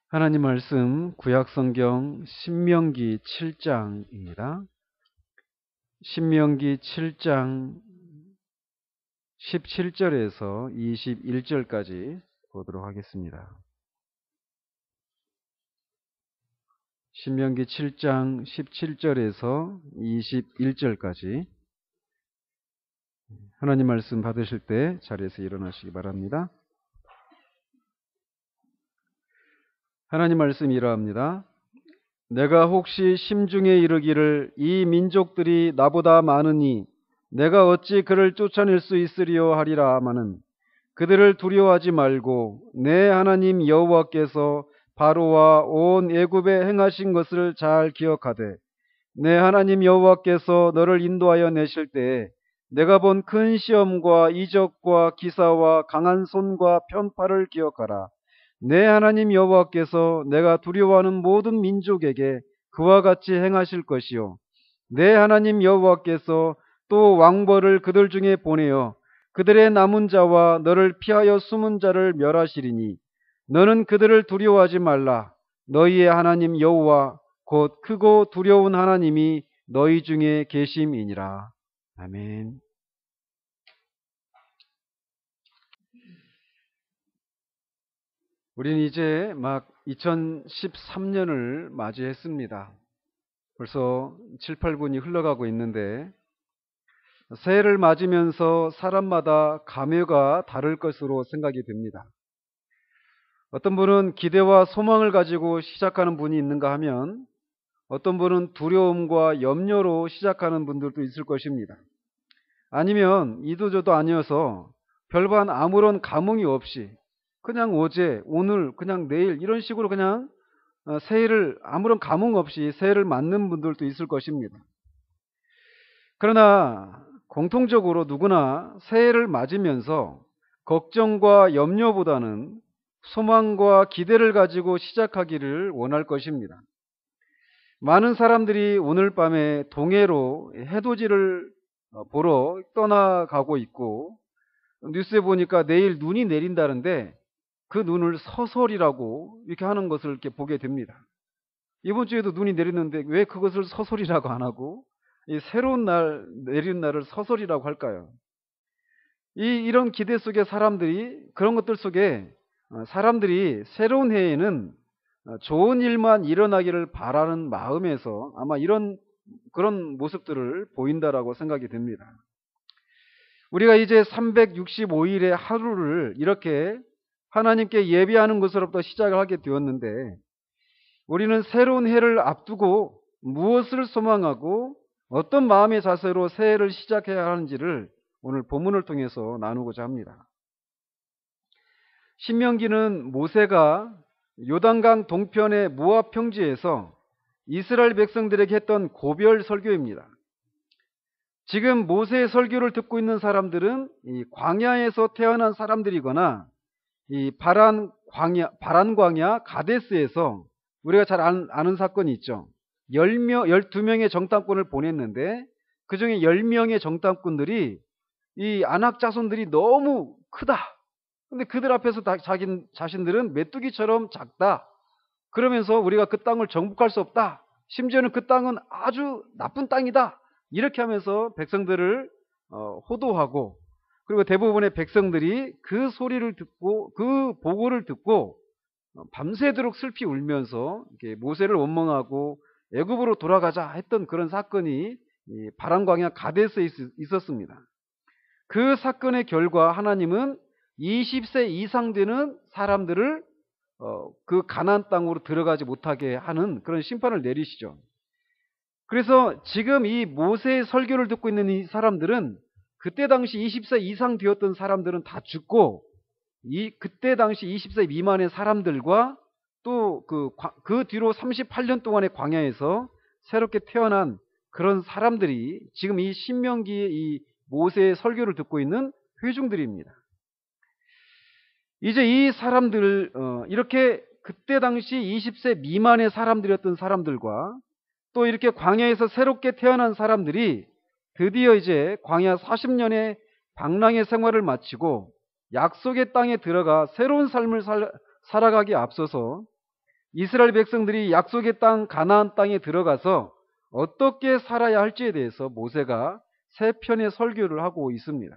하나님 말씀 구약성경 신명기 7장입니다. 신명기 7장 17절에서 21절까지 보도록 하겠습니다. 신명기 7장 17절에서 21절까지 하나님 말씀 받으실 때 자리에서 일어나시기 바랍니다. 하나님 말씀 이러합니다. 내가 혹시 심중에 이르기를 이 민족들이 나보다 많으니 내가 어찌 그를 쫓아낼 수 있으리요 하리라 하마는 그들을 두려워하지 말고 내 하나님 여호와께서 바로와 온 애굽에 행하신 것을 잘 기억하되 내 하나님 여호와께서 너를 인도하여 내실 때에 내가 본 큰 시험과 이적과 기사와 강한 손과 편팔을 기억하라. 내 하나님 여호와께서 내가 두려워하는 모든 민족에게 그와 같이 행하실 것이요 내 하나님 여호와께서 또 왕벌을 그들 중에 보내어 그들의 남은 자와 너를 피하여 숨은 자를 멸하시리니 너는 그들을 두려워하지 말라. 너희의 하나님 여호와 곧 크고 두려운 하나님이 너희 중에 계심이니라. 아멘. 우리는 이제 막 2013년을 맞이했습니다. 벌써 7, 8분이 흘러가고 있는데 새해를 맞으면서 사람마다 감회가 다를 것으로 생각이 됩니다. 어떤 분은 기대와 소망을 가지고 시작하는 분이 있는가 하면 어떤 분은 두려움과 염려로 시작하는 분들도 있을 것입니다. 아니면 이도저도 아니어서 별반 아무런 감흥이 없이 그냥 어제, 오늘, 그냥 내일 이런 식으로 그냥 새해를 아무런 감흥 없이 새해를 맞는 분들도 있을 것입니다. 그러나 공통적으로 누구나 새해를 맞으면서 걱정과 염려보다는 소망과 기대를 가지고 시작하기를 원할 것입니다. 많은 사람들이 오늘 밤에 동해로 해돋이를 보러 떠나가고 있고 뉴스에 보니까 내일 눈이 내린다는데 그 눈을 서설이라고 이렇게 하는 것을 이렇게 보게 됩니다. 이번 주에도 눈이 내리는데 왜 그것을 서설이라고 안 하고 이 새로운 날 내리는 날을 서설이라고 할까요? 이런 기대 속에 사람들이 그런 것들 속에 사람들이 새로운 해에는 좋은 일만 일어나기를 바라는 마음에서 아마 그런 모습들을 보인다라고 생각이 됩니다. 우리가 이제 365일의 하루를 이렇게 하나님께 예배하는 것으로부터 시작을 하게 되었는데 우리는 새로운 해를 앞두고 무엇을 소망하고 어떤 마음의 자세로 새해를 시작해야 하는지를 오늘 본문을 통해서 나누고자 합니다. 신명기는 모세가 요단강 동편의 모압 평지에서 이스라엘 백성들에게 했던 고별 설교입니다. 지금 모세의 설교를 듣고 있는 사람들은 이 광야에서 태어난 사람들이거나 이 바란 광야 가데스에서 우리가 잘 아는 사건이 있죠. 12명의 정탐꾼을 보냈는데 그 중에 10명의 정탐꾼들이 이 아낙 자손들이 너무 크다. 근데 그들 앞에서 자신들은 메뚜기처럼 작다. 그러면서 우리가 그 땅을 정복할 수 없다. 심지어는 그 땅은 아주 나쁜 땅이다. 이렇게 하면서 백성들을 호도하고 그리고 대부분의 백성들이 그 소리를 듣고 그 보고를 듣고 밤새도록 슬피 울면서 모세를 원망하고 애굽으로 돌아가자 했던 그런 사건이 바람 광야 가데스에 있었습니다. 그 사건의 결과 하나님은 20세 이상 되는 사람들을 그 가나안 땅으로 들어가지 못하게 하는 그런 심판을 내리시죠. 그래서 지금 이 모세의 설교를 듣고 있는 이 사람들은 그때 당시 20세 이상 되었던 사람들은 다 죽고 그때 당시 20세 미만의 사람들과 또 그 뒤로 38년 동안의 광야에서 새롭게 태어난 그런 사람들이 지금 이 신명기의 이 모세의 설교를 듣고 있는 회중들입니다. 이제 이 사람들 이렇게 그때 당시 20세 미만의 사람들이었던 사람들과 또 이렇게 광야에서 새롭게 태어난 사람들이 드디어 이제 광야 40년의 방랑의 생활을 마치고 약속의 땅에 들어가 새로운 삶을 살아가기에 앞서서 이스라엘 백성들이 약속의 땅 가나안 땅에 들어가서 어떻게 살아야 할지에 대해서 모세가 세 편의 설교를 하고 있습니다.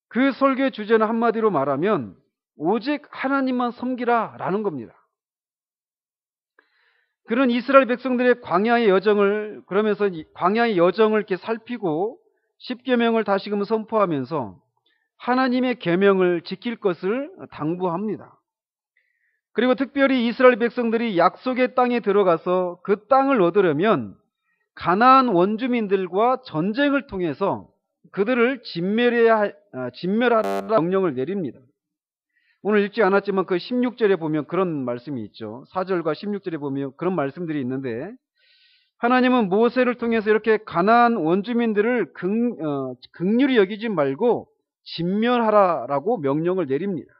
그 설교의 주제는 한마디로 말하면 오직 하나님만 섬기라 라는 겁니다. 그런 이스라엘 백성들의 광야의 여정을, 그러면서 광야의 여정을 이렇게 살피고 십계명을 다시금 선포하면서 하나님의 계명을 지킬 것을 당부합니다. 그리고 특별히 이스라엘 백성들이 약속의 땅에 들어가서 그 땅을 얻으려면 가나안 원주민들과 전쟁을 통해서 그들을 진멸하라 명령을 내립니다. 오늘 읽지 않았지만 그 16절에 보면 그런 말씀이 있죠. 4절과 16절에 보면 그런 말씀들이 있는데, 하나님은 모세를 통해서 이렇게 가나안 원주민들을 긍휼히 여기지 말고 진멸하라라고 명령을 내립니다.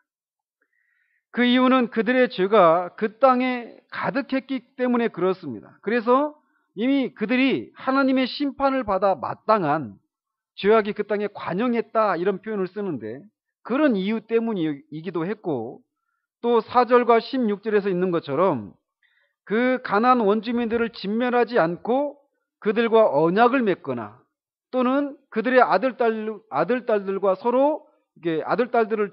그 이유는 그들의 죄가 그 땅에 가득했기 때문에 그렇습니다. 그래서 이미 그들이 하나님의 심판을 받아 마땅한 죄악이 그 땅에 관영했다 이런 표현을 쓰는데, 그런 이유 때문이기도 했고, 또 4절과 16절에서 있는 것처럼 그 가나안 원주민들을 진멸하지 않고 그들과 언약을 맺거나 또는 그들의 아들딸들과 서로 아들딸들을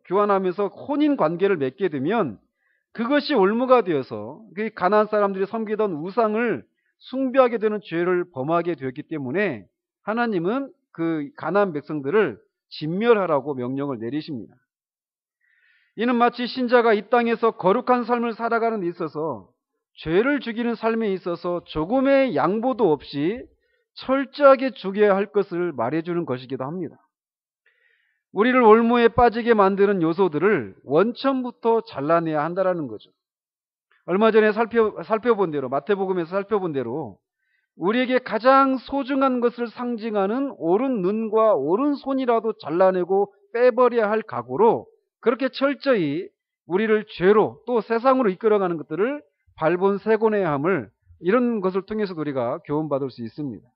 교환하면서 혼인 관계를 맺게 되면 그것이 올무가 되어서 그 가나안 사람들이 섬기던 우상을 숭배하게 되는 죄를 범하게 되었기 때문에 하나님은 그 가나안 백성들을 진멸하라고 명령을 내리십니다. 이는 마치 신자가 이 땅에서 거룩한 삶을 살아가는 데 있어서 죄를 죽이는 삶에 있어서 조금의 양보도 없이 철저하게 죽여야 할 것을 말해주는 것이기도 합니다. 우리를 올무에 빠지게 만드는 요소들을 원천부터 잘라내야 한다는 거죠. 얼마 전에 살펴본 대로, 마태복음에서 살펴본 대로 우리에게 가장 소중한 것을 상징하는 오른 눈과 오른 손이라도 잘라내고 빼버려야 할 각오로 그렇게 철저히 우리를 죄로 또 세상으로 이끌어가는 것들을 발본색원해야 함을, 이런 것을 통해서 우리가 교훈받을 수 있습니다.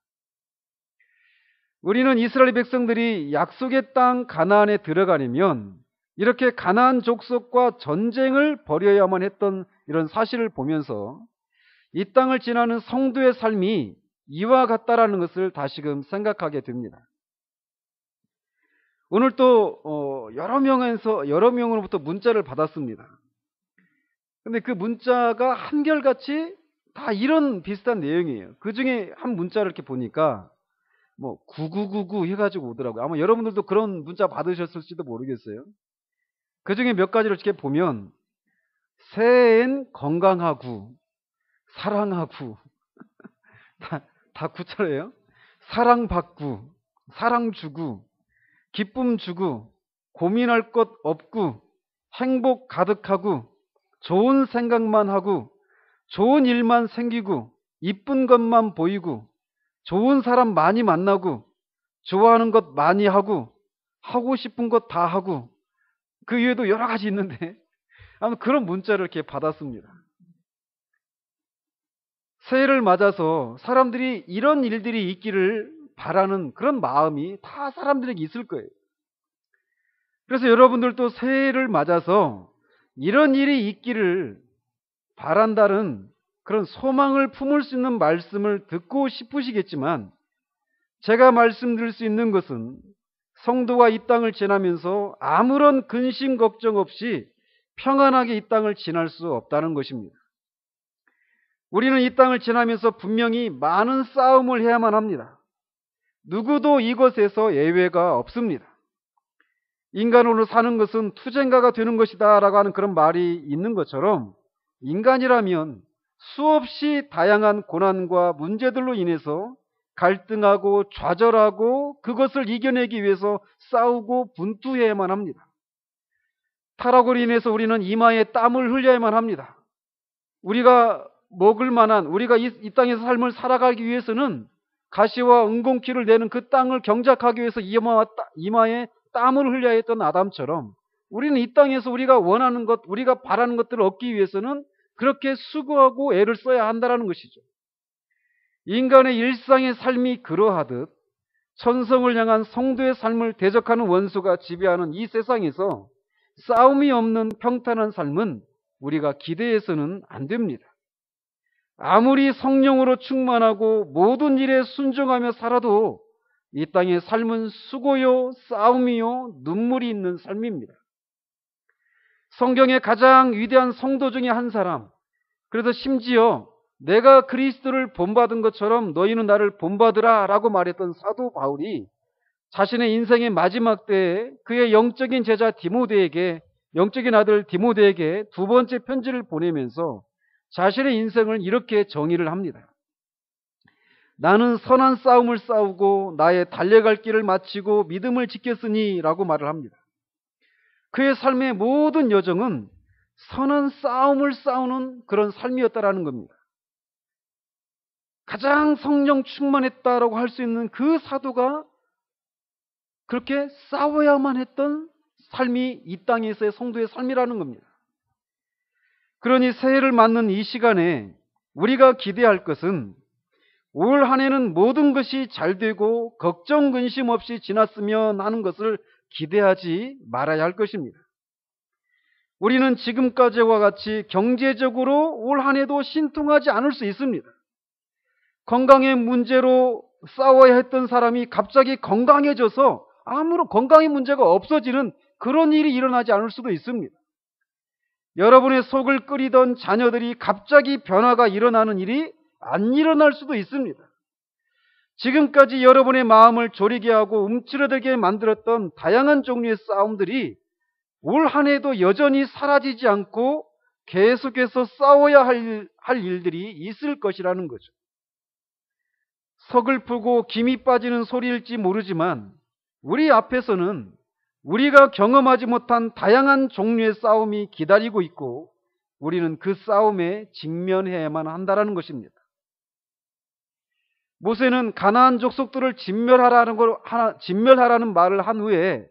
우리는 이스라엘 백성들이 약속의 땅 가나안에 들어가려면 이렇게 가나안 족속과 전쟁을 벌여야만 했던 이런 사실을 보면서 이 땅을 지나는 성도의 삶이 이와 같다라는 것을 다시금 생각하게 됩니다. 오늘 또 여러 명으로부터 문자를 받았습니다. 근데 그 문자가 한결같이 다 이런 비슷한 내용이에요. 그 중에 한 문자를 이렇게 보니까 9999 해가지고 오더라고요. 아마 여러분들도 그런 문자 받으셨을지도 모르겠어요. 그 중에 몇 가지를 이렇게 보면 새해엔 건강하고 사랑하고 다 구차래요. 사랑받고 사랑 주고 기쁨 주고 고민할 것 없고 행복 가득하고 좋은 생각만 하고 좋은 일만 생기고 이쁜 것만 보이고 좋은 사람 많이 만나고 좋아하는 것 많이 하고 하고 싶은 것 다 하고, 그 외에도 여러 가지 있는데 아무튼 그런 문자를 이렇게 받았습니다. 새해를 맞아서 사람들이 이런 일들이 있기를 바라는 그런 마음이 다 사람들에게 있을 거예요. 그래서 여러분들도 새해를 맞아서 이런 일이 있기를 바란다는 그런 소망을 품을 수 있는 말씀을 듣고 싶으시겠지만, 제가 말씀드릴 수 있는 것은 성도가 이 땅을 지나면서 아무런 근심 걱정 없이 평안하게 이 땅을 지날 수 없다는 것입니다. 우리는 이 땅을 지나면서 분명히 많은 싸움을 해야만 합니다. 누구도 이것에서 예외가 없습니다. 인간으로 사는 것은 투쟁가가 되는 것이다 라고 하는 그런 말이 있는 것처럼, 인간이라면 수없이 다양한 고난과 문제들로 인해서 갈등하고 좌절하고 그것을 이겨내기 위해서 싸우고 분투해야만 합니다. 타락으로 인해서 우리는 이마에 땀을 흘려야만 합니다. 우리가 먹을 만한, 우리가 이 땅에서 삶을 살아가기 위해서는 가시와 은공키를 내는 그 땅을 경작하기 위해서 이마에 땀을 흘려야 했던 아담처럼, 우리는 이 땅에서 우리가 원하는 것, 우리가 바라는 것들을 얻기 위해서는 그렇게 수고하고 애를 써야 한다는 것이죠. 인간의 일상의 삶이 그러하듯 천성을 향한 성도의 삶을 대적하는 원수가 지배하는 이 세상에서 싸움이 없는 평탄한 삶은 우리가 기대해서는 안 됩니다. 아무리 성령으로 충만하고 모든 일에 순종하며 살아도 이 땅의 삶은 수고요, 싸움이요, 눈물이 있는 삶입니다. 성경의 가장 위대한 성도 중에 한 사람, 그래서 심지어 내가 그리스도를 본받은 것처럼 너희는 나를 본받으라 라고 말했던 사도 바울이 자신의 인생의 마지막 때에 그의 영적인 제자 디모데에게, 영적인 아들 디모데에게 두 번째 편지를 보내면서 자신의 인생을 이렇게 정의를 합니다. 나는 선한 싸움을 싸우고 나의 달려갈 길을 마치고 믿음을 지켰으니 라고 말을 합니다. 그의 삶의 모든 여정은 선한 싸움을 싸우는 그런 삶이었다라는 겁니다. 가장 성령 충만했다라고 할 수 있는 그 사도가 그렇게 싸워야만 했던 삶이 이 땅에서의 성도의 삶이라는 겁니다. 그러니 새해를 맞는 이 시간에 우리가 기대할 것은 올 한 해는 모든 것이 잘 되고 걱정 근심 없이 지났으면 하는 것을 기대하지 말아야 할 것입니다. 우리는 지금까지와 같이 경제적으로 올 한 해도 신통하지 않을 수 있습니다. 건강의 문제로 싸워야 했던 사람이 갑자기 건강해져서 아무런 건강의 문제가 없어지는 그런 일이 일어나지 않을 수도 있습니다. 여러분의 속을 끓이던 자녀들이 갑자기 변화가 일어나는 일이 안 일어날 수도 있습니다. 지금까지 여러분의 마음을 졸이게 하고 움츠러들게 만들었던 다양한 종류의 싸움들이 올 한 해도 여전히 사라지지 않고 계속해서 싸워야 할 일들이 있을 것이라는 거죠. 서글프고 김이 빠지는 소리일지 모르지만 우리 앞에서는 우리가 경험하지 못한 다양한 종류의 싸움이 기다리고 있고 우리는 그 싸움에 직면해야만 한다는 것입니다. 모세는 가나안 족속들을 진멸하라는 말을 한 후에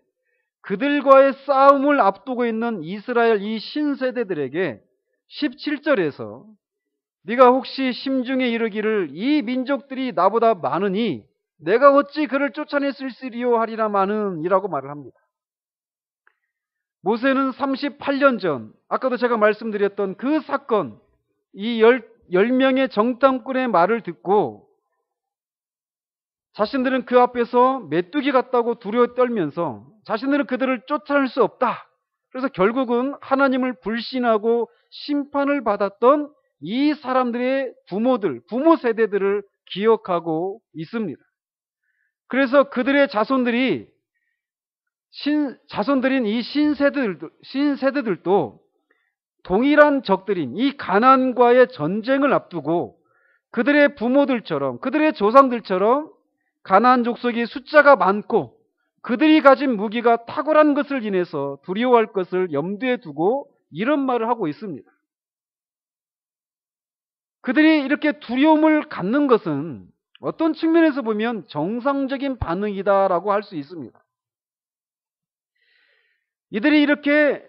그들과의 싸움을 앞두고 있는 이스라엘 이 신세대들에게 17절에서 네가 혹시 심중에 이르기를 이 민족들이 나보다 많으니 내가 어찌 그를 쫓아냈을 쓰리요 하리라마는 이라고 말을 합니다. 모세는 38년 전 아까도 제가 말씀드렸던 그 사건, 이 10명의 정탐꾼의 말을 듣고 자신들은 그 앞에서 메뚜기 같다고 두려워 떨면서 자신들은 그들을 쫓아낼 수 없다. 그래서 결국은 하나님을 불신하고 심판을 받았던 이 사람들의 부모 세대들을 기억하고 있습니다. 그래서 그들의 자손들인 이 신세대들도 동일한 적들인 이 가나안과의 전쟁을 앞두고 그들의 부모들처럼, 그들의 조상들처럼 가나안 족속이 숫자가 많고 그들이 가진 무기가 탁월한 것을 인해서 두려워할 것을 염두에 두고 이런 말을 하고 있습니다. 그들이 이렇게 두려움을 갖는 것은 어떤 측면에서 보면 정상적인 반응이다라고 할 수 있습니다. 이들이 이렇게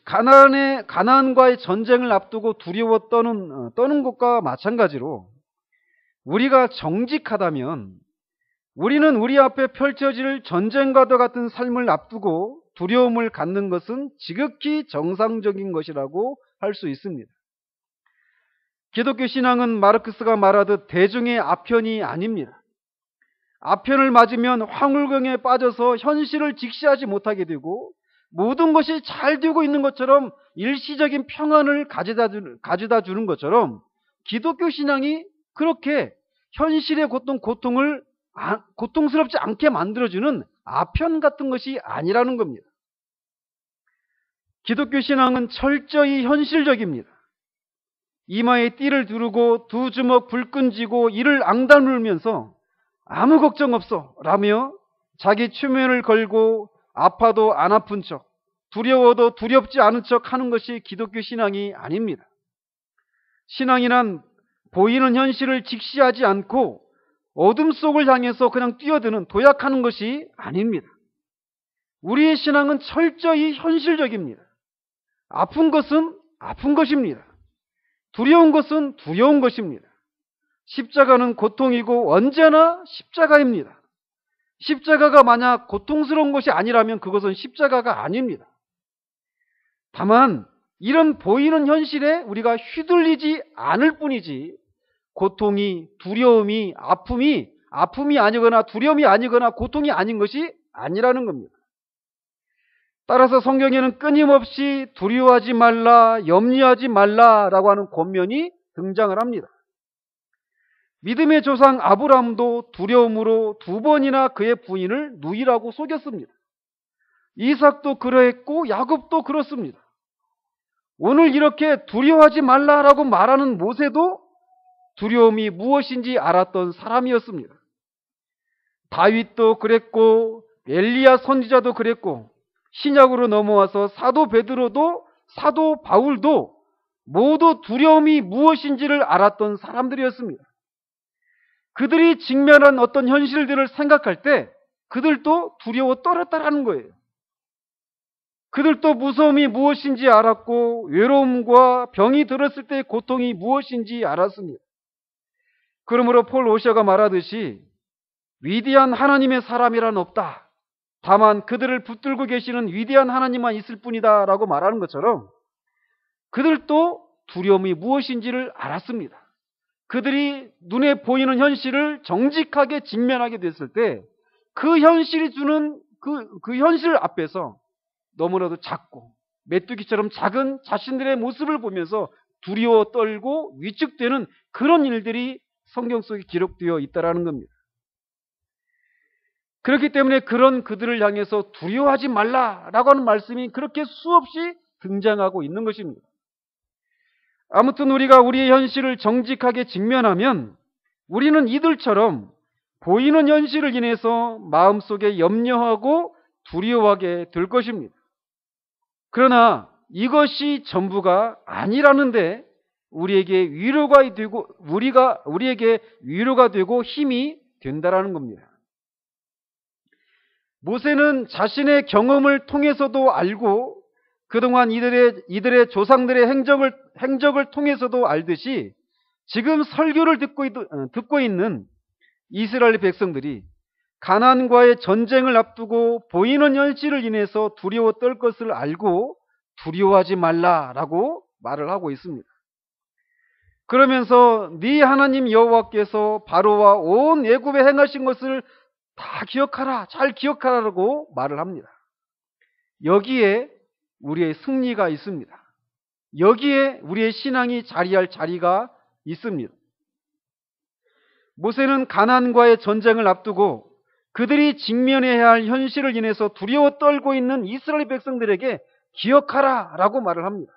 가나안과의 전쟁을 앞두고 두려워 떠는 것과 마찬가지로 우리가 정직하다면 우리는 우리 앞에 펼쳐질 전쟁과도 같은 삶을 앞두고 두려움을 갖는 것은 지극히 정상적인 것이라고 할 수 있습니다. 기독교 신앙은 마르크스가 말하듯 대중의 아편이 아닙니다. 아편을 맞으면 황홀경에 빠져서 현실을 직시하지 못하게 되고 모든 것이 잘 되고 있는 것처럼 일시적인 평안을 가져다 주는 것처럼 기독교 신앙이 그렇게 현실의 고통을 고통스럽지 않게 만들어주는 아편 같은 것이 아니라는 겁니다. 기독교 신앙은 철저히 현실적입니다. 이마에 띠를 두르고 두 주먹 불끈 쥐고 이를 앙달 물면서 아무 걱정 없어 라며 자기 추면을 걸고 아파도 안 아픈 척, 두려워도 두렵지 않은 척 하는 것이 기독교 신앙이 아닙니다. 신앙이란 보이는 현실을 직시하지 않고 어둠 속을 향해서 그냥 뛰어드는 도약하는 것이 아닙니다. 우리의 신앙은 철저히 현실적입니다. 아픈 것은 아픈 것입니다. 두려운 것은 두려운 것입니다. 십자가는 고통이고 언제나 십자가입니다. 십자가가 만약 고통스러운 것이 아니라면 그것은 십자가가 아닙니다. 다만 이런 보이는 현실에 우리가 휘둘리지 않을 뿐이지 고통이, 두려움이, 아픔이 아니거나 두려움이 아니거나 고통이 아닌 것이 아니라는 겁니다. 따라서 성경에는 끊임없이 두려워하지 말라, 염려하지 말라라고 하는 권면이 등장을 합니다. 믿음의 조상 아브라함도 두려움으로 2번이나 그의 부인을 누이라고 속였습니다. 이삭도 그러했고 야곱도 그렇습니다. 오늘 이렇게 두려워하지 말라라고 말하는 모세도 두려움이 무엇인지 알았던 사람이었습니다. 다윗도 그랬고 엘리야 선지자도 그랬고 신약으로 넘어와서 사도 베드로도 사도 바울도 모두 두려움이 무엇인지를 알았던 사람들이었습니다. 그들이 직면한 어떤 현실들을 생각할 때 그들도 두려워 떨었다라는 거예요. 그들도 무서움이 무엇인지 알았고 외로움과 병이 들었을 때의 고통이 무엇인지 알았습니다. 그러므로 폴 오셔가 말하듯이 위대한 하나님의 사람이란 없다. 다만 그들을 붙들고 계시는 위대한 하나님만 있을 뿐이다 라고 말하는 것처럼 그들도 두려움이 무엇인지를 알았습니다. 그들이 눈에 보이는 현실을 정직하게 직면하게 됐을 때 그 현실이 주는 그 현실 앞에서 너무나도 작고 메뚜기처럼 작은 자신들의 모습을 보면서 두려워 떨고 위축되는 그런 일들이 성경 속에 기록되어 있다는 겁니다. 그렇기 때문에 그런 그들을 향해서 두려워하지 말라라고 하는 말씀이 그렇게 수없이 등장하고 있는 것입니다. 아무튼 우리가 우리의 현실을 정직하게 직면하면 우리는 이들처럼 보이는 현실을 인해서 마음속에 염려하고 두려워하게 될 것입니다. 그러나 이것이 전부가 아니라는데 우리에게 위로가 되고 힘이 된다라는 겁니다. 모세는 자신의 경험을 통해서도 알고 그동안 이들의 조상들의 행적을 통해서도 알듯이 지금 설교를 듣고 있는 이스라엘 백성들이 가나안과의 전쟁을 앞두고 보이는 현실을 인해서 두려워 떨 것을 알고 두려워하지 말라라고 말을 하고 있습니다. 그러면서 네 하나님 여호와께서 바로와 온 애굽에 행하신 것을 다 기억하라, 잘 기억하라고 말을 합니다. 여기에 우리의 승리가 있습니다. 여기에 우리의 신앙이 자리할 자리가 있습니다. 모세는 가나안과의 전쟁을 앞두고 그들이 직면해야 할 현실을 인해서 두려워 떨고 있는 이스라엘 백성들에게 기억하라 라고 말을 합니다.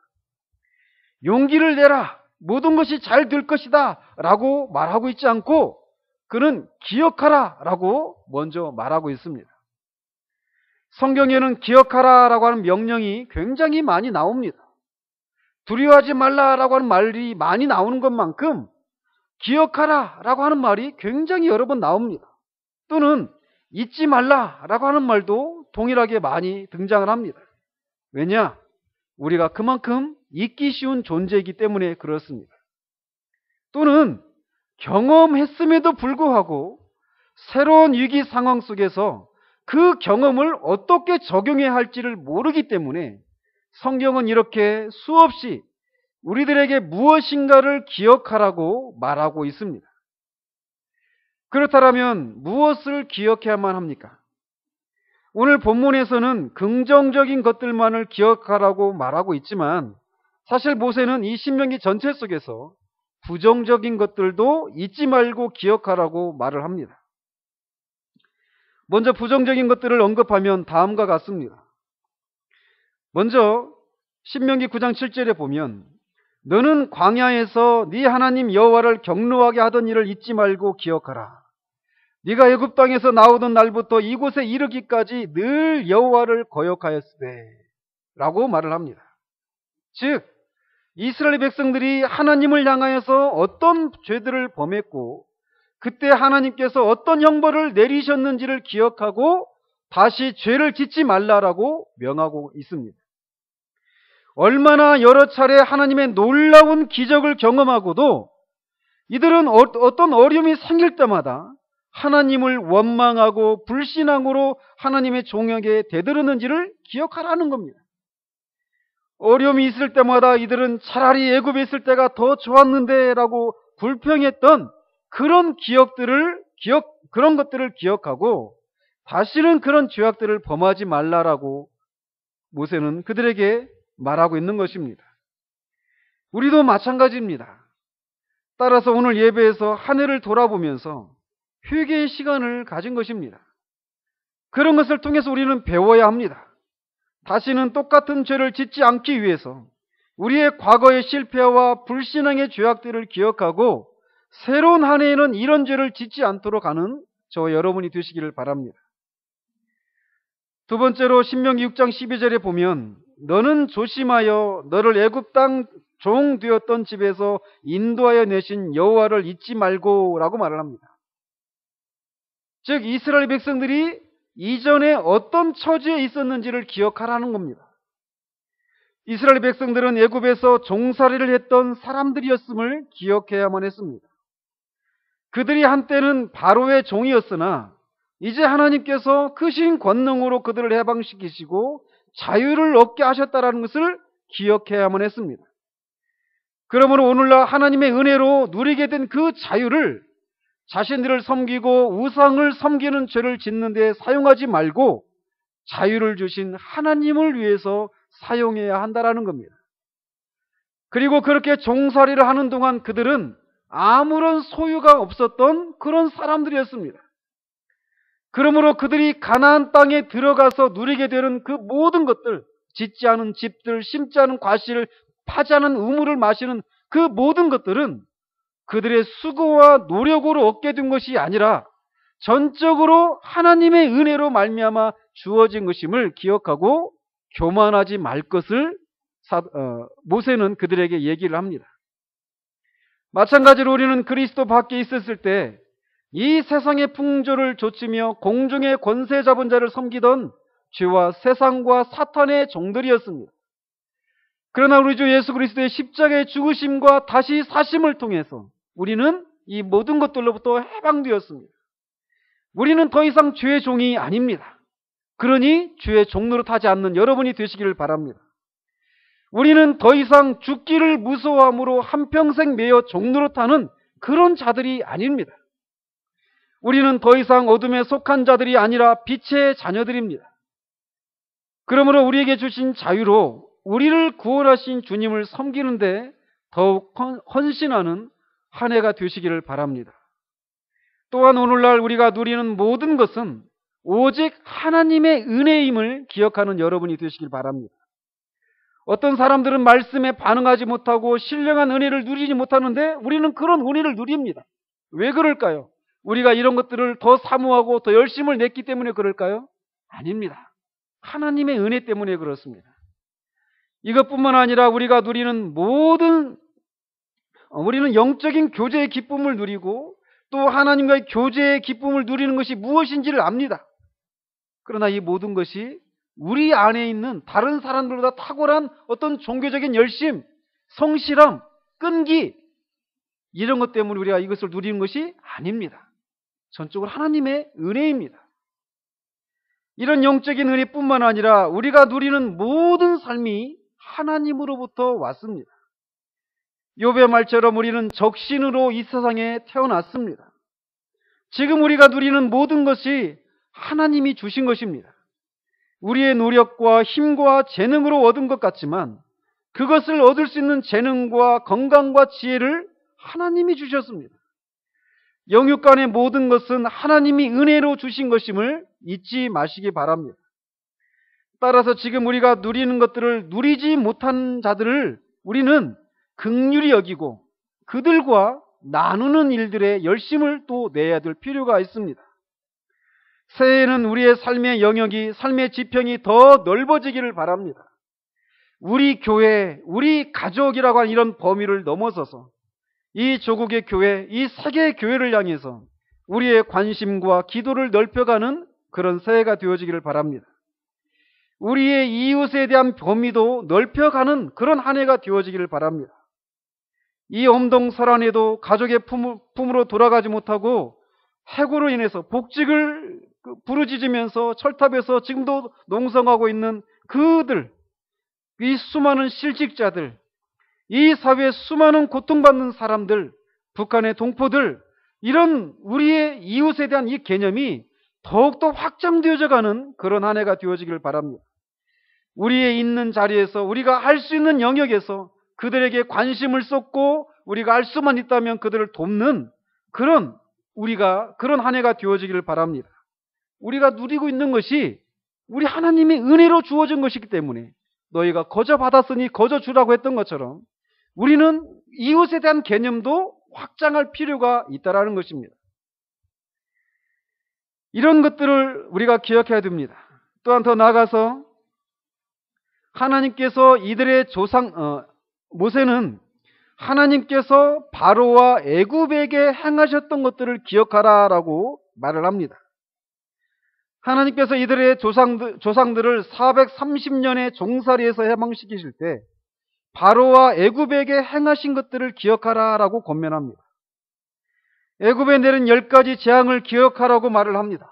용기를 내라, 모든 것이 잘 될 것이다 라고 말하고 있지 않고 그는 기억하라 라고 먼저 말하고 있습니다. 성경에는 기억하라 라고 하는 명령이 굉장히 많이 나옵니다. 두려워하지 말라라고 하는 말이 많이 나오는 것만큼 기억하라 라고 하는 말이 굉장히 여러 번 나옵니다. 또는 잊지 말라라고 하는 말도 동일하게 많이 등장을 합니다. 왜냐? 우리가 그만큼 잊기 쉬운 존재이기 때문에 그렇습니다. 또는 경험했음에도 불구하고 새로운 위기 상황 속에서 그 경험을 어떻게 적용해야 할지를 모르기 때문에 성경은 이렇게 수없이 우리들에게 무엇인가를 기억하라고 말하고 있습니다. 그렇다면 무엇을 기억해야만 합니까? 오늘 본문에서는 긍정적인 것들만을 기억하라고 말하고 있지만 사실 모세는 이 신명기 전체 속에서 부정적인 것들도 잊지 말고 기억하라고 말을 합니다. 먼저 부정적인 것들을 언급하면 다음과 같습니다. 먼저 신명기 9장 7절에 보면 너는 광야에서 네 하나님 여호와를 경노하게 하던 일을 잊지 말고 기억하라. 네가 애굽 땅에서 나오던 날부터 이곳에 이르기까지 늘 여호와를 거역하였으되 라고 말을 합니다. 즉 이스라엘 백성들이 하나님을 향하여서 어떤 죄들을 범했고 그때 하나님께서 어떤 형벌을 내리셨는지를 기억하고 다시 죄를 짓지 말라라고 명하고 있습니다. 얼마나 여러 차례 하나님의 놀라운 기적을 경험하고도 이들은 어떤 어려움이 생길 때마다 하나님을 원망하고 불신앙으로 하나님의 종에게 대들었는지를 기억하라는 겁니다. 어려움이 있을 때마다 이들은 차라리 애굽에 있을 때가 더 좋았는데 라고 불평했던 그런 그런 것들을 기억하고 다시는 그런 죄악들을 범하지 말라라고 모세는 그들에게 말하고 있는 것입니다. 우리도 마찬가지입니다. 따라서 오늘 예배에서 한 해를 돌아보면서 회개의 시간을 가진 것입니다. 그런 것을 통해서 우리는 배워야 합니다. 다시는 똑같은 죄를 짓지 않기 위해서 우리의 과거의 실패와 불신앙의 죄악들을 기억하고 새로운 한 해에는 이런 죄를 짓지 않도록 하는 저와 여러분이 되시기를 바랍니다. 두 번째로 신명기 6장 12절에 보면 너는 조심하여 너를 애굽 땅 종 되었던 집에서 인도하여 내신 여호와를 잊지 말고 라고 말을 합니다. 즉 이스라엘 백성들이 이전에 어떤 처지에 있었는지를 기억하라는 겁니다. 이스라엘 백성들은 애굽에서 종살이를 했던 사람들이었음을 기억해야만 했습니다. 그들이 한때는 바로의 종이었으나 이제 하나님께서 크신 권능으로 그들을 해방시키시고 자유를 얻게 하셨다는 것을 기억해야만 했습니다. 그러므로 오늘날 하나님의 은혜로 누리게 된 그 자유를 자신들을 섬기고 우상을 섬기는 죄를 짓는 데 사용하지 말고 자유를 주신 하나님을 위해서 사용해야 한다는 겁니다. 그리고 그렇게 종살이를 하는 동안 그들은 아무런 소유가 없었던 그런 사람들이었습니다. 그러므로 그들이 가나안 땅에 들어가서 누리게 되는 그 모든 것들, 짓지 않은 집들, 심지 않은 과실, 파지 않은 우물을 마시는 그 모든 것들은 그들의 수고와 노력으로 얻게 된 것이 아니라 전적으로 하나님의 은혜로 말미암아 주어진 것임을 기억하고 교만하지 말 것을 모세는 그들에게 얘기를 합니다. 마찬가지로 우리는 그리스도 밖에 있었을 때 이 세상의 풍조를 좇으며 공중의 권세 잡은 자를 섬기던 죄와 세상과 사탄의 종들이었습니다. 그러나 우리 주 예수 그리스도의 십자가의 죽으심과 다시 사심을 통해서 우리는 이 모든 것들로부터 해방되었습니다. 우리는 더 이상 죄의 종이 아닙니다. 그러니 죄의 종로로 타지 않는 여러분이 되시기를 바랍니다. 우리는 더 이상 죽기를 무서워함으로 한평생 매여 종로로 타는 그런 자들이 아닙니다. 우리는 더 이상 어둠에 속한 자들이 아니라 빛의 자녀들입니다. 그러므로 우리에게 주신 자유로 우리를 구원하신 주님을 섬기는데 더욱 헌신하는 한 해가 되시기를 바랍니다. 또한 오늘날 우리가 누리는 모든 것은 오직 하나님의 은혜임을 기억하는 여러분이 되시길 바랍니다. 어떤 사람들은 말씀에 반응하지 못하고 신령한 은혜를 누리지 못하는데 우리는 그런 은혜를 누립니다. 왜 그럴까요? 우리가 이런 것들을 더 사모하고 더 열심을 냈기 때문에 그럴까요? 아닙니다. 하나님의 은혜 때문에 그렇습니다. 이것뿐만 아니라 우리가 누리는 우리는 영적인 교제의 기쁨을 누리고 또 하나님과의 교제의 기쁨을 누리는 것이 무엇인지를 압니다. 그러나 이 모든 것이 우리 안에 있는 다른 사람들보다 탁월한 어떤 종교적인 열심, 성실함, 끈기 이런 것 때문에 우리가 이것을 누리는 것이 아닙니다. 전적으로 하나님의 은혜입니다. 이런 영적인 은혜뿐만 아니라 우리가 누리는 모든 삶이 하나님으로부터 왔습니다. 욥의 말처럼 우리는 적신으로 이 세상에 태어났습니다. 지금 우리가 누리는 모든 것이 하나님이 주신 것입니다. 우리의 노력과 힘과 재능으로 얻은 것 같지만 그것을 얻을 수 있는 재능과 건강과 지혜를 하나님이 주셨습니다. 영육간의 모든 것은 하나님이 은혜로 주신 것임을 잊지 마시기 바랍니다. 따라서 지금 우리가 누리는 것들을 누리지 못한 자들을 우리는 긍휼히 여기고 그들과 나누는 일들에 열심을 또 내야 될 필요가 있습니다. 새해에는 우리의 삶의 영역이, 삶의 지평이 더 넓어지기를 바랍니다. 우리 교회, 우리 가족이라고 하는 이런 범위를 넘어서서 이 조국의 교회, 이 세계의 교회를 향해서 우리의 관심과 기도를 넓혀가는 그런 새해가 되어지기를 바랍니다. 우리의 이웃에 대한 범위도 넓혀가는 그런 한 해가 되어지기를 바랍니다. 이 엄동설안에도 가족의 품으로 돌아가지 못하고 해고로 인해서 복직을 부르짖으면서 철탑에서 지금도 농성하고 있는 그들, 이 수많은 실직자들, 이 사회의 수많은 고통받는 사람들, 북한의 동포들, 이런 우리의 이웃에 대한 이 개념이 더욱더 확장되어져 가는 그런 한 해가 되어지길 바랍니다. 우리의 있는 자리에서, 우리가 할 수 있는 영역에서 그들에게 관심을 쏟고 우리가 할 수만 있다면 그들을 돕는 그런 한 해가 되어지기를 바랍니다. 우리가 누리고 있는 것이 우리 하나님의 은혜로 주어진 것이기 때문에 너희가 거저 받았으니 거저 주라고 했던 것처럼 우리는 이웃에 대한 개념도 확장할 필요가 있다라는 것입니다. 이런 것들을 우리가 기억해야 됩니다. 또한 더 나아가서 하나님께서 모세는 하나님께서 바로와 애굽에게 행하셨던 것들을 기억하라라고 말을 합니다. 하나님께서 이들의 조상들을 430년의 종살이에서 해방시키실 때 바로와 애굽에게 행하신 것들을 기억하라라고 권면합니다. 애굽에 내린 10가지 재앙을 기억하라고 말을 합니다.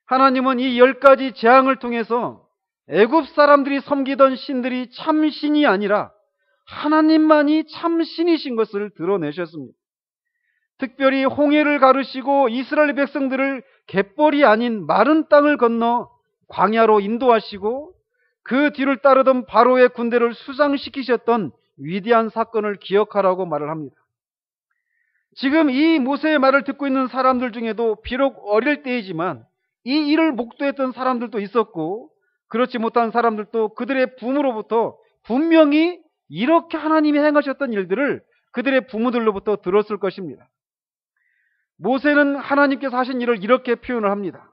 하나님은 이 10가지 재앙을 통해서 애굽 사람들이 섬기던 신들이 참신이 아니라 하나님만이 참신이신 것을 드러내셨습니다. 특별히 홍해를 가르시고 이스라엘 백성들을 갯벌이 아닌 마른 땅을 건너 광야로 인도하시고 그 뒤를 따르던 바로의 군대를 수장시키셨던 위대한 사건을 기억하라고 말을 합니다. 지금 이 모세의 말을 듣고 있는 사람들 중에도 비록 어릴 때이지만 이 일을 목도했던 사람들도 있었고 그렇지 못한 사람들도 그들의 부모로부터 분명히 이렇게 하나님이 행하셨던 일들을 그들의 부모들로부터 들었을 것입니다. 모세는 하나님께서 하신 일을 이렇게 표현을 합니다.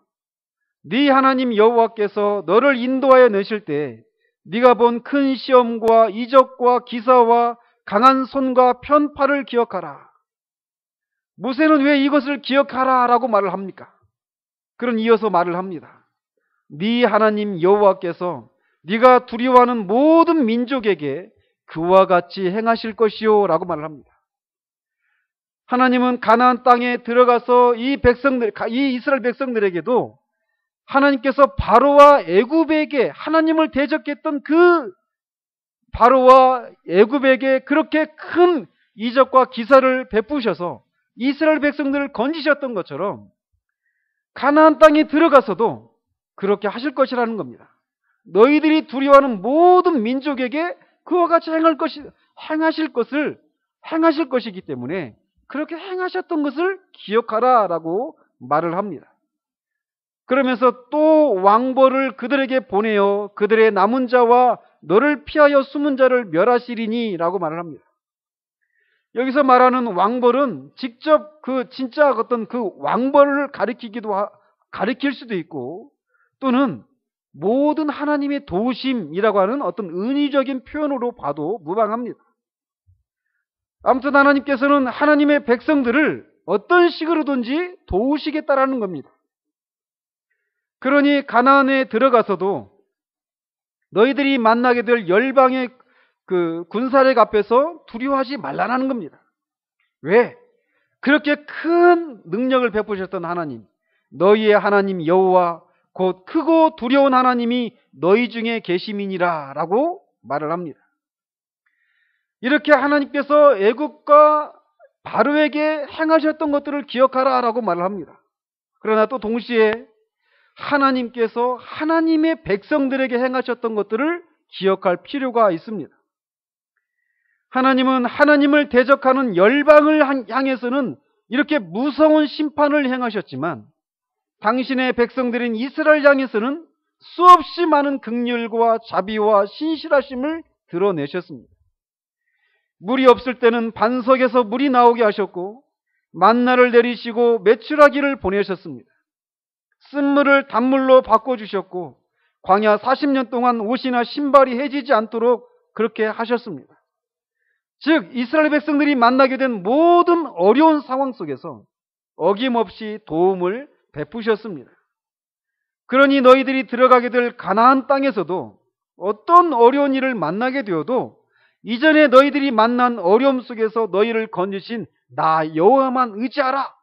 네 하나님 여호와께서 너를 인도하여 내실 때 네가 본 큰 시험과 이적과 기사와 강한 손과 편팔을 기억하라. 모세는 왜 이것을 기억하라라고 말을 합니까? 그런 이어서 말을 합니다. 네 하나님 여호와께서 네가 두려워하는 모든 민족에게 그와 같이 행하실 것이요 라고 말을 합니다. 하나님은 가나안 땅에 들어가서 이 이스라엘 백성들에게도 하나님께서 바로와 애굽에게 하나님을 대적했던 그 바로와 애굽에게 그렇게 큰 이적과 기사를 베푸셔서 이스라엘 백성들을 건지셨던 것처럼 가나안 땅에 들어가서도 그렇게 하실 것이라는 겁니다. 너희들이 두려워하는 모든 민족에게 그와 같이 행하실 것이기 때문에 그렇게 행하셨던 것을 기억하라라고 말을 합니다. 그러면서 또 왕벌을 그들에게 보내어 그들의 남은 자와 너를 피하여 숨은 자를 멸하시리니 라고 말을 합니다. 여기서 말하는 왕벌은 직접 진짜 어떤 그 왕벌을 가리킬 수도 있고 또는 모든 하나님의 도우심이라고 하는 어떤 은유적인 표현으로 봐도 무방합니다. 아무튼 하나님께서는 하나님의 백성들을 어떤 식으로든지 도우시겠다라는 겁니다. 그러니 가나안에 들어가서도 너희들이 만나게 될 열방의 그 군사력 앞에서 두려워하지 말라는 겁니다. 왜? 그렇게 큰 능력을 베푸셨던 하나님, 너희의 하나님 여호와 곧 크고 두려운 하나님이 너희 중에 계심이니라 라고 말을 합니다. 이렇게 하나님께서 애굽과 바로에게 행하셨던 것들을 기억하라 라고 말을 합니다. 그러나 또 동시에 하나님께서 하나님의 백성들에게 행하셨던 것들을 기억할 필요가 있습니다. 하나님은 하나님을 대적하는 열방을 향해서는 이렇게 무서운 심판을 행하셨지만 당신의 백성들인 이스라엘 향해서는 수없이 많은 긍휼과 자비와 신실하심을 드러내셨습니다. 물이 없을 때는 반석에서 물이 나오게 하셨고 만나를 내리시고 메추라기를 보내셨습니다. 쓴물을 단물로 바꿔주셨고 광야 40년 동안 옷이나 신발이 해지지 않도록 그렇게 하셨습니다. 즉 이스라엘 백성들이 만나게 된 모든 어려운 상황 속에서 어김없이 도움을 베푸셨습니다. 그러니 너희들이 들어가게 될 가나안 땅에서도 어떤 어려운 일을 만나게 되어도 이전에 너희들이 만난 어려움 속에서 너희를 건지신 나 여호와만 의지하라.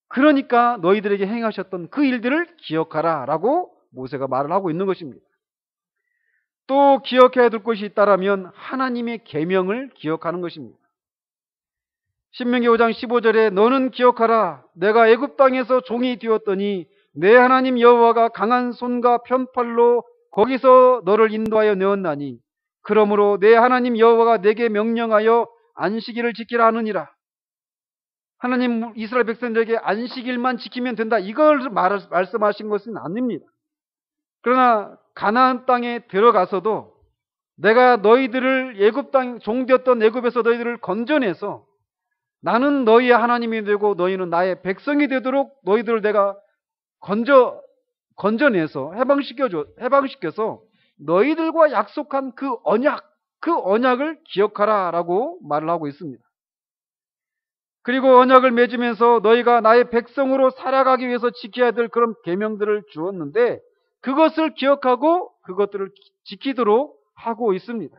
그러니까 너희들에게 행하셨던 그 일들을 기억하라 라고 모세가 말을 하고 있는 것입니다. 또 기억해야 될 것이 있다라면 하나님의 계명을 기억하는 것입니다. 신명기 5장 15절에 너는 기억하라. 내가 애굽 땅에서 종이 되었더니 내 하나님 여호와가 강한 손과 편팔로 거기서 너를 인도하여 내었나니 그러므로 내 하나님 여호와가 내게 명령하여 안식일을 지키라 하느니라. 하나님 이스라엘 백성들에게 안식일만 지키면 된다, 이걸 말씀하신 것은 아닙니다. 그러나 가나안 땅에 들어가서도 내가 너희들을 애굽 땅 종되었던 애굽에서 너희들을 건져내서 나는 너희의 하나님이 되고 너희는 나의 백성이 되도록 너희들을 내가 건져내서 해방시켜서 너희들과 약속한 그 언약을 기억하라라고 말을 하고 있습니다. 그리고 언약을 맺으면서 너희가 나의 백성으로 살아가기 위해서 지켜야 될 그런 계명들을 주었는데 그것을 기억하고 그것들을 지키도록 하고 있습니다.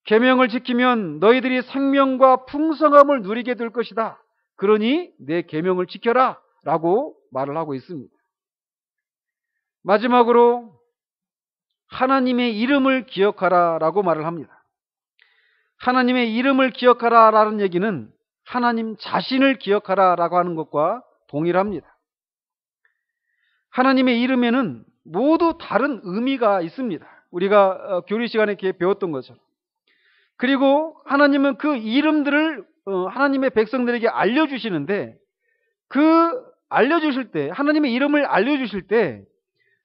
계명을 지키면 너희들이 생명과 풍성함을 누리게 될 것이다. 그러니 내 계명을 지켜라 라고 말을 하고 있습니다. 마지막으로 하나님의 이름을 기억하라 라고 말을 합니다. 하나님의 이름을 기억하라 라는 얘기는 하나님 자신을 기억하라 라고 하는 것과 동일합니다. 하나님의 이름에는 모두 다른 의미가 있습니다. 우리가 교리 시간에 배웠던 것처럼. 그리고 하나님은 그 이름들을 하나님의 백성들에게 알려주시는데 하나님의 이름을 알려주실 때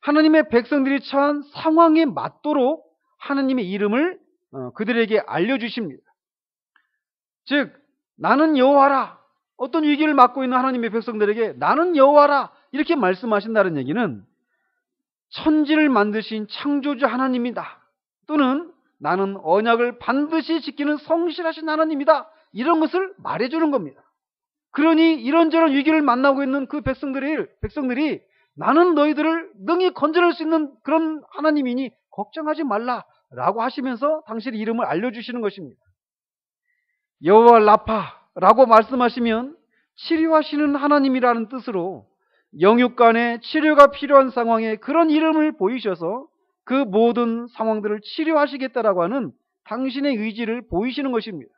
하나님의 백성들이 처한 상황에 맞도록 하나님의 이름을 그들에게 알려주십니다. 즉 나는 여호와라, 어떤 위기를 맞고 있는 하나님의 백성들에게 나는 여호와라 이렇게 말씀하신다는 얘기는 천지를 만드신 창조주 하나님이다, 또는 나는 언약을 반드시 지키는 성실하신 하나님이다, 이런 것을 말해주는 겁니다. 그러니 이런저런 위기를 만나고 있는 그 백성들이 나는 너희들을 능히 건져낼 수 있는 그런 하나님이니 걱정하지 말라라고 하시면서 당신의 이름을 알려주시는 것입니다. 여호와 라파라고 말씀하시면 치료하시는 하나님이라는 뜻으로 영육간에 치료가 필요한 상황에 그런 이름을 보이셔서 그 모든 상황들을 치료하시겠다라고 하는 당신의 의지를 보이시는 것입니다.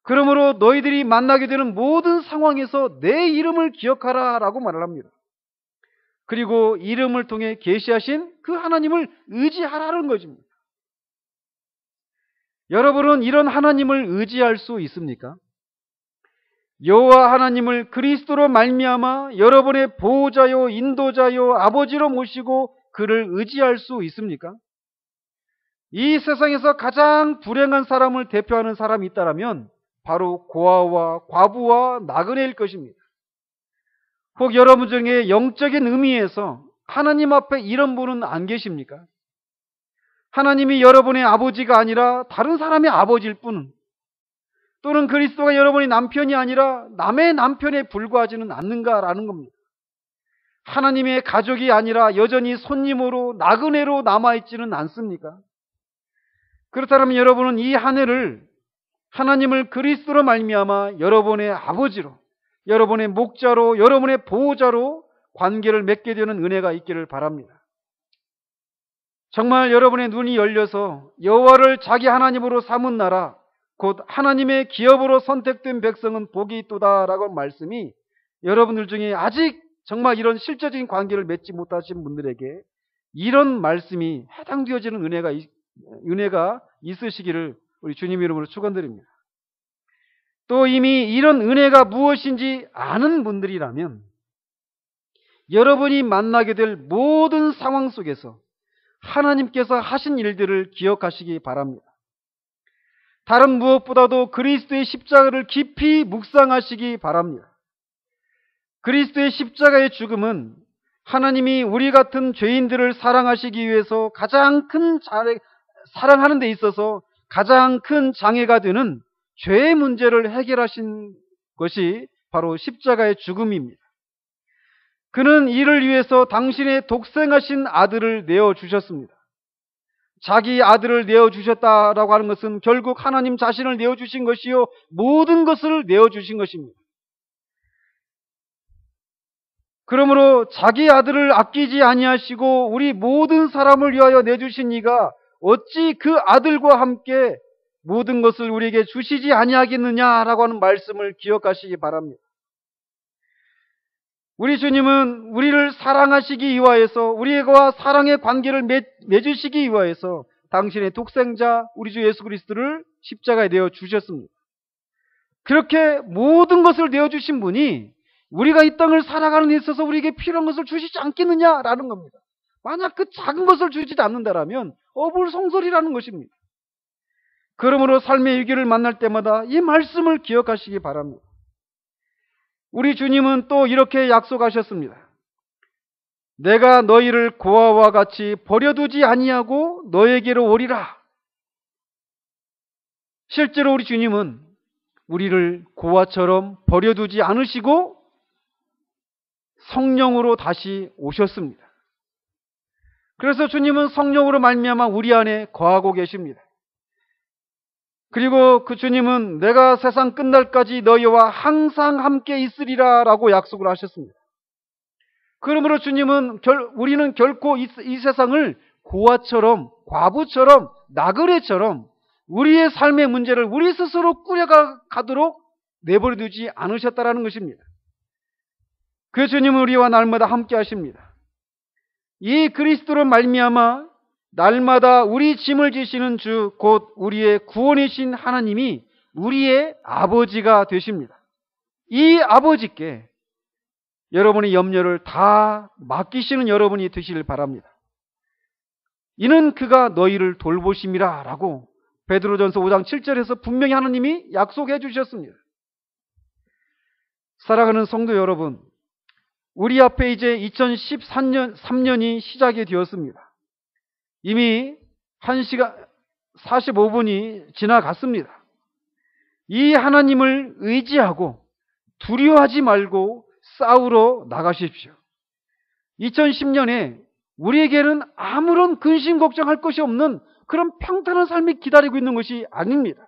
그러므로 너희들이 만나게 되는 모든 상황에서 내 이름을 기억하라 라고 말을 합니다. 그리고 이름을 통해 계시하신 그 하나님을 의지하라는 것입니다. 여러분은 이런 하나님을 의지할 수 있습니까? 여호와 하나님을 그리스도로 말미암아 여러분의 보호자요 인도자요 아버지로 모시고 그를 의지할 수 있습니까? 이 세상에서 가장 불행한 사람을 대표하는 사람이 있다면 바로 고아와 과부와 나그네일 것입니다. 혹 여러분 중에 영적인 의미에서 하나님 앞에 이런 분은 안 계십니까? 하나님이 여러분의 아버지가 아니라 다른 사람의 아버지일 뿐, 또는 그리스도가 여러분의 남편이 아니라 남의 남편에 불과하지는 않는가라는 겁니다. 하나님의 가족이 아니라 여전히 손님으로 나그네로 남아있지는 않습니까? 그렇다면 여러분은 이 한 해를 하나님을 그리스도로 말미암아 여러분의 아버지로, 여러분의 목자로, 여러분의 보호자로 관계를 맺게 되는 은혜가 있기를 바랍니다. 정말 여러분의 눈이 열려서 여호와를 자기 하나님으로 삼은 나라, 곧 하나님의 기업으로 선택된 백성은 복이 있도다라고 말씀이 여러분들 중에 아직 정말 이런 실제적인 관계를 맺지 못하신 분들에게 이런 말씀이 해당되어지는 은혜가 있으시기를 우리 주님 이름으로 축원드립니다. 또 이미 이런 은혜가 무엇인지 아는 분들이라면 여러분이 만나게 될 모든 상황 속에서 하나님께서 하신 일들을 기억하시기 바랍니다. 다른 무엇보다도 그리스도의 십자가를 깊이 묵상하시기 바랍니다. 그리스도의 십자가의 죽음은 하나님이 우리 같은 죄인들을 사랑하시기 위해서 사랑하는 데 있어서 가장 큰 장애가 되는 죄의 문제를 해결하신 것이 바로 십자가의 죽음입니다. 그는 이를 위해서 당신의 독생하신 아들을 내어주셨습니다. 자기 아들을 내어주셨다라고 하는 것은 결국 하나님 자신을 내어주신 것이요 모든 것을 내어주신 것입니다. 그러므로 자기 아들을 아끼지 아니하시고 우리 모든 사람을 위하여 내주신 이가 어찌 그 아들과 함께 모든 것을 우리에게 주시지 아니하겠느냐라고 하는 말씀을 기억하시기 바랍니다. 우리 주님은 우리를 사랑하시기 위하여서 우리와 사랑의 관계를 맺으시기 위하여서 당신의 독생자 우리 주 예수 그리스도를 십자가에 내어 주셨습니다. 그렇게 모든 것을 내어주신 분이 우리가 이 땅을 살아가는 데 있어서 우리에게 필요한 것을 주시지 않겠느냐라는 겁니다. 만약 그 작은 것을 주시지 않는다라면 어불성설이라는 것입니다. 그러므로 삶의 일기를 만날 때마다 이 말씀을 기억하시기 바랍니다. 우리 주님은 또 이렇게 약속하셨습니다. 내가 너희를 고아와 같이 버려두지 아니하고 너에게로 오리라. 실제로 우리 주님은 우리를 고아처럼 버려두지 않으시고 성령으로 다시 오셨습니다. 그래서 주님은 성령으로 말미암아 우리 안에 거하고 계십니다. 그리고 그 주님은 내가 세상 끝날까지 너희와 항상 함께 있으리라 라고 약속을 하셨습니다. 그러므로 주님은 우리는 결코 이 세상을 고아처럼 과부처럼 나그네처럼 우리의 삶의 문제를 우리 스스로 꾸려가도록 내버려두지 않으셨다라는 것입니다. 그 주님은 우리와 날마다 함께 하십니다. 이 그리스도로 말미암아 날마다 우리 짐을 지시는 주 곧 우리의 구원이신 하나님이 우리의 아버지가 되십니다. 이 아버지께 여러분의 염려를 다 맡기시는 여러분이 되시길 바랍니다. 이는 그가 너희를 돌보심이라 라고 베드로전서 5장 7절에서 분명히 하나님이 약속해 주셨습니다. 사랑하는 성도 여러분, 우리 앞에 이제 2013년이 시작이 되었습니다. 이미 1시간 45분이 지나갔습니다. 이 하나님을 의지하고 두려워하지 말고 싸우러 나가십시오. 2010년에 우리에게는 아무런 근심 걱정할 것이 없는 그런 평탄한 삶이 기다리고 있는 것이 아닙니다.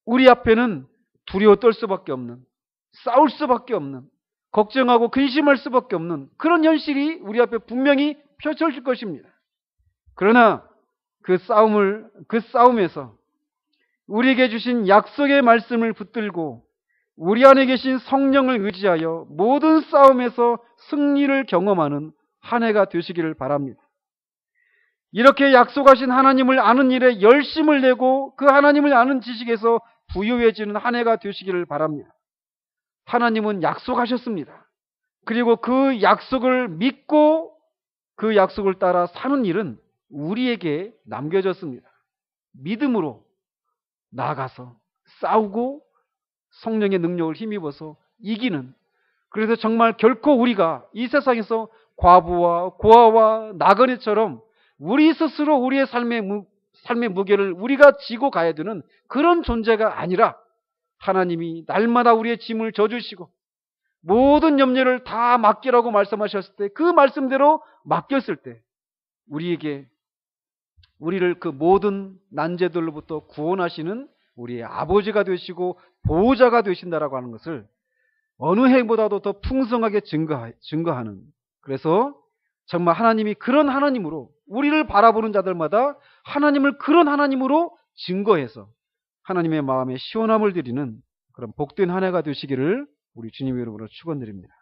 우리 앞에는 두려워 떨 수밖에 없는, 싸울 수밖에 없는, 걱정하고 근심할 수밖에 없는 그런 현실이 우리 앞에 분명히 펼쳐질 것입니다. 그러나 그 싸움에서 우리에게 주신 약속의 말씀을 붙들고 우리 안에 계신 성령을 의지하여 모든 싸움에서 승리를 경험하는 한 해가 되시기를 바랍니다. 이렇게 약속하신 하나님을 아는 일에 열심을 내고 그 하나님을 아는 지식에서 부유해지는 한 해가 되시기를 바랍니다. 하나님은 약속하셨습니다. 그리고 그 약속을 믿고 그 약속을 따라 사는 일은 우리에게 남겨졌습니다. 믿음으로 나아가서 싸우고 성령의 능력을 힘입어서 이기는, 그래서 정말 결코 우리가 이 세상에서 과부와 고아와 나그네처럼 우리 스스로 우리의 삶의 무게를 우리가 지고 가야 되는 그런 존재가 아니라 하나님이 날마다 우리의 짐을 져주시고 모든 염려를 다 맡기라고 말씀하셨을 때 그 말씀대로 맡겼을 때 우리를 그 모든 난제들로부터 구원하시는 우리의 아버지가 되시고 보호자가 되신다라고 하는 것을 어느 해보다도 더 풍성하게 증거하는, 그래서 정말 하나님이 그런 하나님으로 우리를 바라보는 자들마다 하나님을 그런 하나님으로 증거해서 하나님의 마음에 시원함을 드리는 그런 복된 한 해가 되시기를 우리 주님의 이름으로 축원드립니다.